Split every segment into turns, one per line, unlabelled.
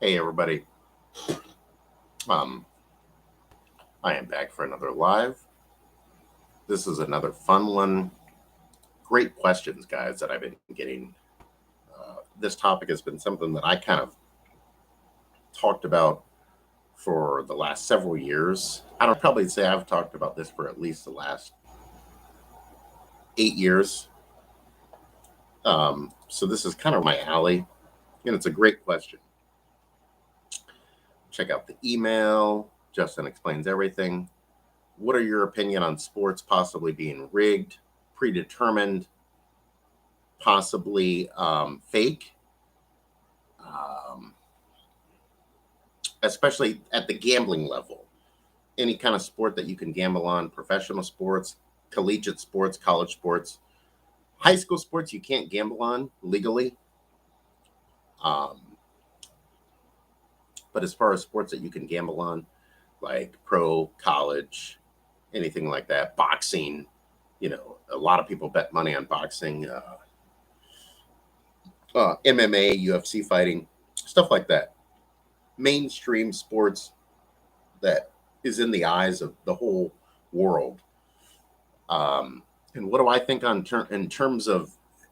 Hey everybody. Um, I am back for another live. This is another fun one. Great questions, guys, that I've been getting. This topic has been something that I kind of talked about for the last several years. I don't probably say I've talked about this for at least the last 8 years. So this is kind of my alley, and it's a great question. Check out the email. Justin explains everything. What are your opinion on sports possibly being rigged, predetermined, possibly fake, um, especially at the gambling level? Any kind of sport that you can gamble on, professional sports, collegiate sports, college sports, high school sports, you can't gamble on legally. Um, but as far as sports that you can gamble on, like pro, college, anything like that, boxing, a lot of people bet money on boxing, MMA, UFC fighting, stuff like that. Mainstream sports that is in the eyes of the whole world. Um, and what do I think in terms of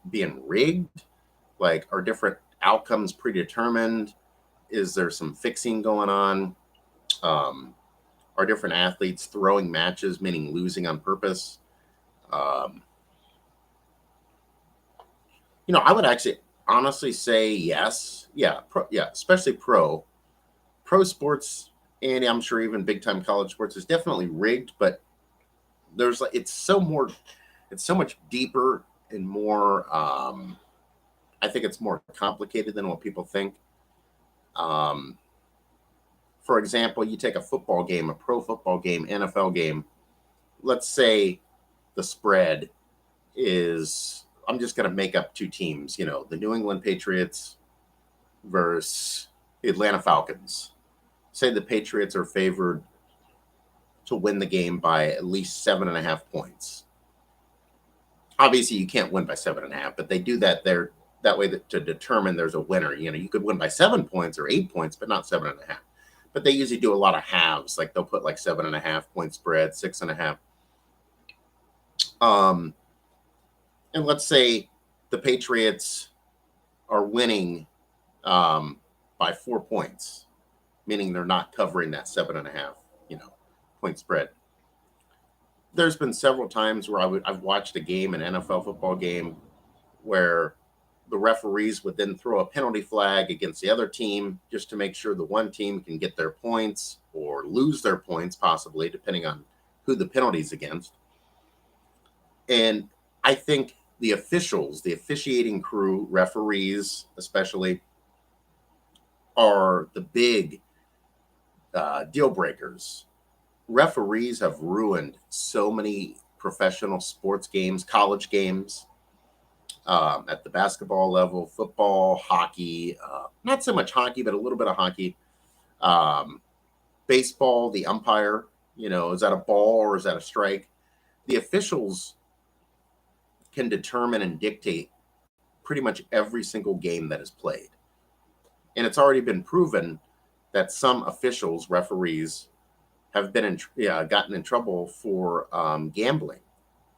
being rigged? Like, are different outcomes predetermined? Is there some fixing going on? Um, are different athletes throwing matches, meaning losing on purpose? Um, I would actually honestly say yes. Yeah, especially pro sports, and I'm sure even big time college sports is definitely rigged, but there's like it's so much deeper and more. I think it's more complicated than what people think. Um, for example, you take a football game, a pro football game, NFL game. Let's say the spread is. I'm just going to make up two teams. The New England Patriots versus Atlanta Falcons. Say the Patriots are favored to win the game by at least 7.5 points. Obviously, you can't win by 7.5, but they do that there that way to determine there's a winner. You could win by 7 points or 8 points, but not 7.5. But they usually do a lot of halves, like they'll put like 7.5 point spread, 6.5. Um, and let's say the Patriots are winning um, by 4 points, meaning they're not covering that 7.5, point spread. There's been several times where I've watched a game, an NFL football game, where the referees would then throw a penalty flag against the other team just to make sure the one team can get their points or lose their points, possibly, depending on who the penalty's against. And I think the officials, the officiating crew, referees especially, are the big deal breakers. Referees have ruined so many professional sports games, college games, at the basketball level, football, hockey, not so much hockey, but a little bit of hockey. Um, Baseball, the umpire, is that a ball or is that a strike? The officials can determine and dictate pretty much every single game that is played. And it's already been proven that some officials, referees, have gotten in trouble for gambling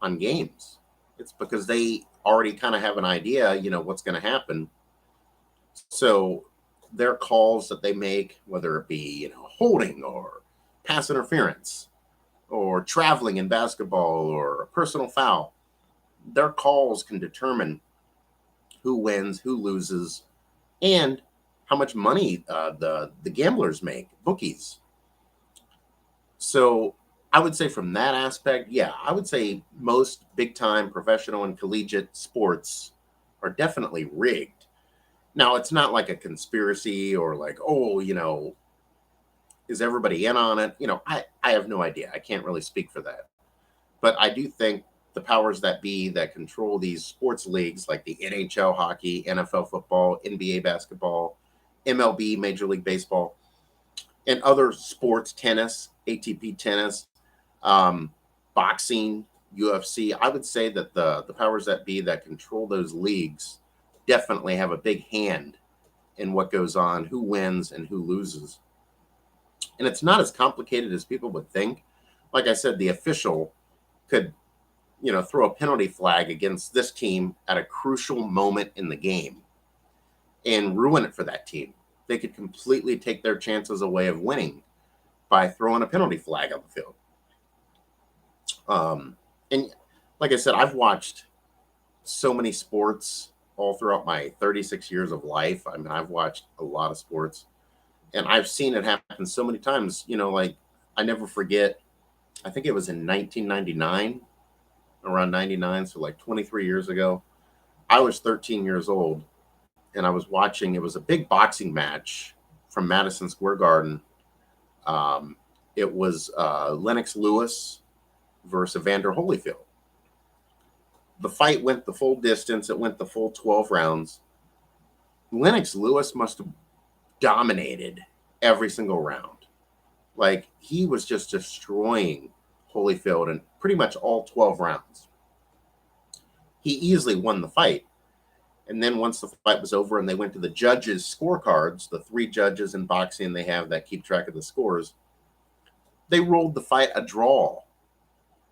on games. It's because they already kind of have an idea, what's going to happen. So their calls that they make, whether it be, holding or pass interference or traveling in basketball or a personal foul, their calls can determine who wins, who loses, and how much money the gamblers make, bookies. So I would say from that aspect, yeah, I would say most big time professional and collegiate sports are definitely rigged. Now, it's not like a conspiracy or like, oh, is everybody in on it? I have no idea. I can't really speak for that. But I do think the powers that be that control these sports leagues like the NHL hockey, NFL football, NBA basketball, MLB, Major League Baseball, and other sports, tennis, ATP tennis, um, boxing, UFC. I would say that the powers that be that control those leagues definitely have a big hand in what goes on, who wins and who loses. And it's not as complicated as people would think. Like I said, the official could, throw a penalty flag against this team at a crucial moment in the game and ruin it for that team. They could completely take their chances away of winning by throwing a penalty flag on the field. And like I said, I've watched so many sports all throughout my 36 years of life. I mean, I've watched a lot of sports, and I've seen it happen so many times. Like I never forget, I think it was in 1999, around 99, so like 23 years ago. I was 13 years old, and I was watching, it was a big boxing match from Madison Square Garden. It was Lennox Lewis versus Evander Holyfield. The fight went the full distance. It went the full 12 rounds. Lennox Lewis must have dominated every single round. Like, he was just destroying Holyfield in pretty much all 12 rounds. He easily won the fight. And then once the fight was over and they went to the judges' scorecards, the 3 judges in boxing they have that keep track of the scores, they ruled the fight a draw.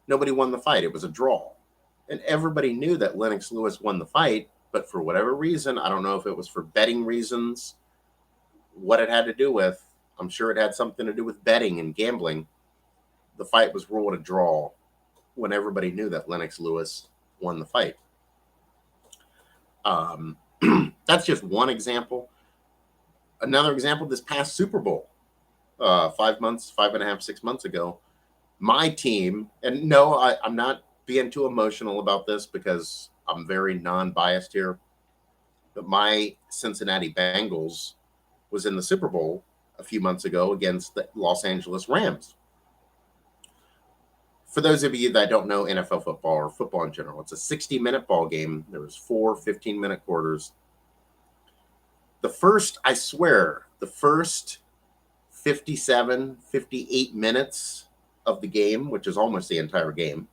Nobody won the fight. It was a draw. And everybody knew that Lennox Lewis won the fight, but for whatever reason, I don't know if it was for betting reasons, what it had to do with, I'm sure it had something to do with betting and gambling. The fight was ruled a draw when everybody knew that Lennox Lewis won the fight. That's just one example. Another example, this past Super Bowl, 5.5, 6 months ago, my team, and no, I'm not being too emotional about this because I'm very non-biased here, but my Cincinnati Bengals was in the Super Bowl a few months ago against the Los Angeles Rams. For those of you that don't know NFL football or football in general, it's a 60-minute ball game. There was 4 15-minute quarters. The first 57, 58 minutes of the game, which is almost the entire game,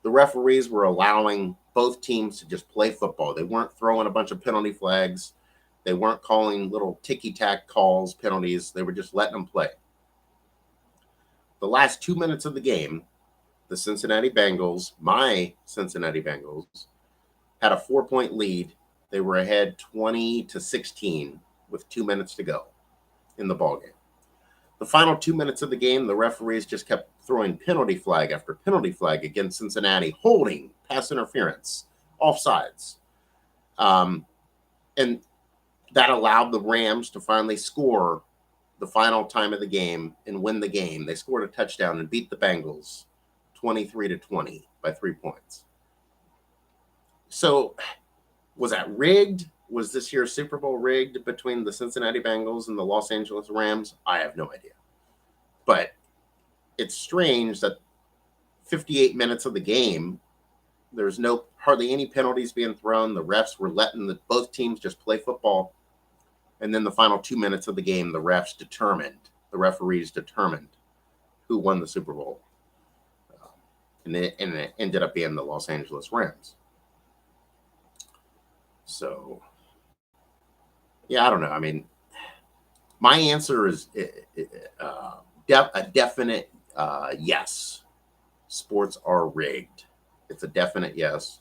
the referees were allowing both teams to just play football. They weren't throwing a bunch of penalty flags. They weren't calling little ticky-tack calls, penalties. They were just letting them play. The last 2 minutes of the game, the Cincinnati Bengals, my Cincinnati Bengals, had a 4-point lead. They were ahead 20-16 with 2 minutes to go in the ballgame. The final 2 minutes of the game, the referees just kept throwing penalty flag after penalty flag against Cincinnati, holding, pass interference, offsides. And that allowed the Rams to finally score the final time of the game and win the game. They scored a touchdown and beat the Bengals 23-20 by 3 points. So was that rigged? Was this year's Super Bowl rigged between the Cincinnati Bengals and the Los Angeles Rams? I have no idea. But it's strange that 58 minutes of the game, there's hardly any penalties being thrown. The refs were letting both teams just play football. And then the final 2 minutes of the game, the referees determined who won the Super Bowl. And it ended up being the Los Angeles Rams. So, yeah, I don't know. I mean, my answer is a definite yes. Sports are rigged. It's a definite yes.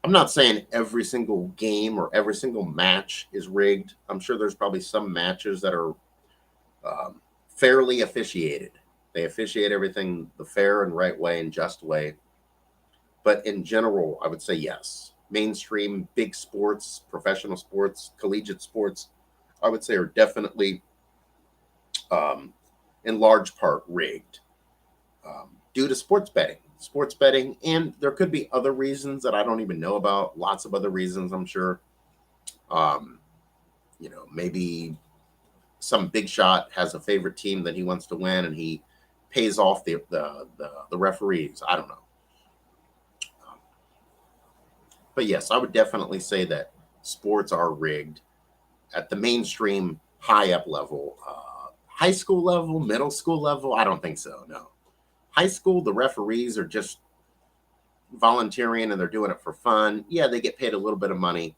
I'm not saying every single game or every single match is rigged. I'm sure there's probably some matches that are fairly officiated. They officiate everything the fair and right way and just way. But in general, I would say yes. Mainstream, big sports, professional sports, collegiate sports, I would say are definitely, in large part, rigged due to sports betting. And there could be other reasons that I don't even know about. Lots of other reasons, I'm sure. Maybe some big shot has a favorite team that he wants to win, and he pays off the referees. I don't know. But yes, I would definitely say that sports are rigged at the mainstream, high up level. High school level, middle school level, I don't think so, no. High school, the referees are just volunteering and they're doing it for fun. Yeah, they get paid a little bit of money.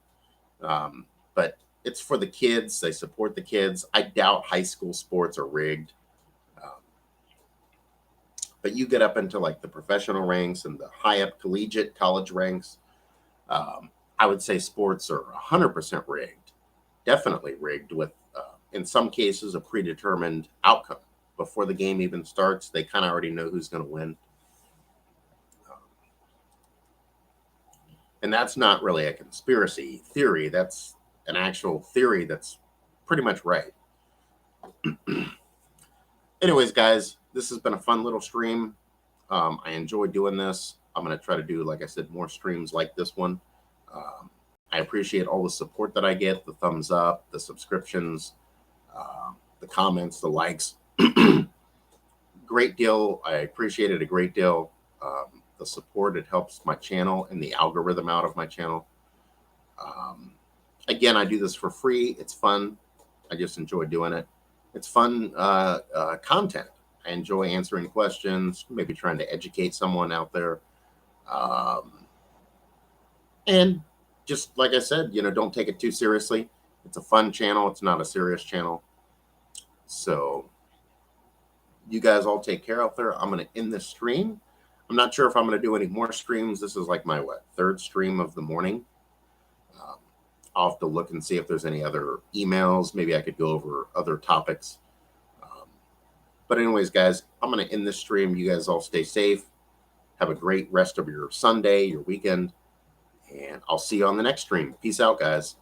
But it's for the kids. They support the kids. I doubt high school sports are rigged. But you get up into like the professional ranks and the high up collegiate college ranks. I would say sports are 100% rigged, definitely rigged with, in some cases, a predetermined outcome. Before the game even starts, they kind of already know who's going to win. And that's not really a conspiracy theory. That's an actual theory that's pretty much right. Anyways, guys, this has been a fun little stream. I enjoy doing this. I'm going to try to do, like I said, more streams like this one. I appreciate all the support that I get, the thumbs up, the subscriptions, the comments, the likes. Great deal. I appreciate it a great deal. The support, it helps my channel and the algorithm out of my channel. Again, I do this for free. It's fun. I just enjoy doing it. It's fun content. I enjoy answering questions, maybe trying to educate someone out there. And just like I said, don't take it too seriously. It's a fun channel. It's not a serious channel. So you guys all take care out there. I'm going to end this stream. I'm not sure if I'm going to do any more streams. This is like my, third stream of the morning. I'll have to look and see if there's any other emails. Maybe I could go over other topics. But anyways, guys, I'm going to end this stream. You guys all stay safe. Have a great rest of your Sunday, your weekend. And I'll see you on the next stream. Peace out, guys.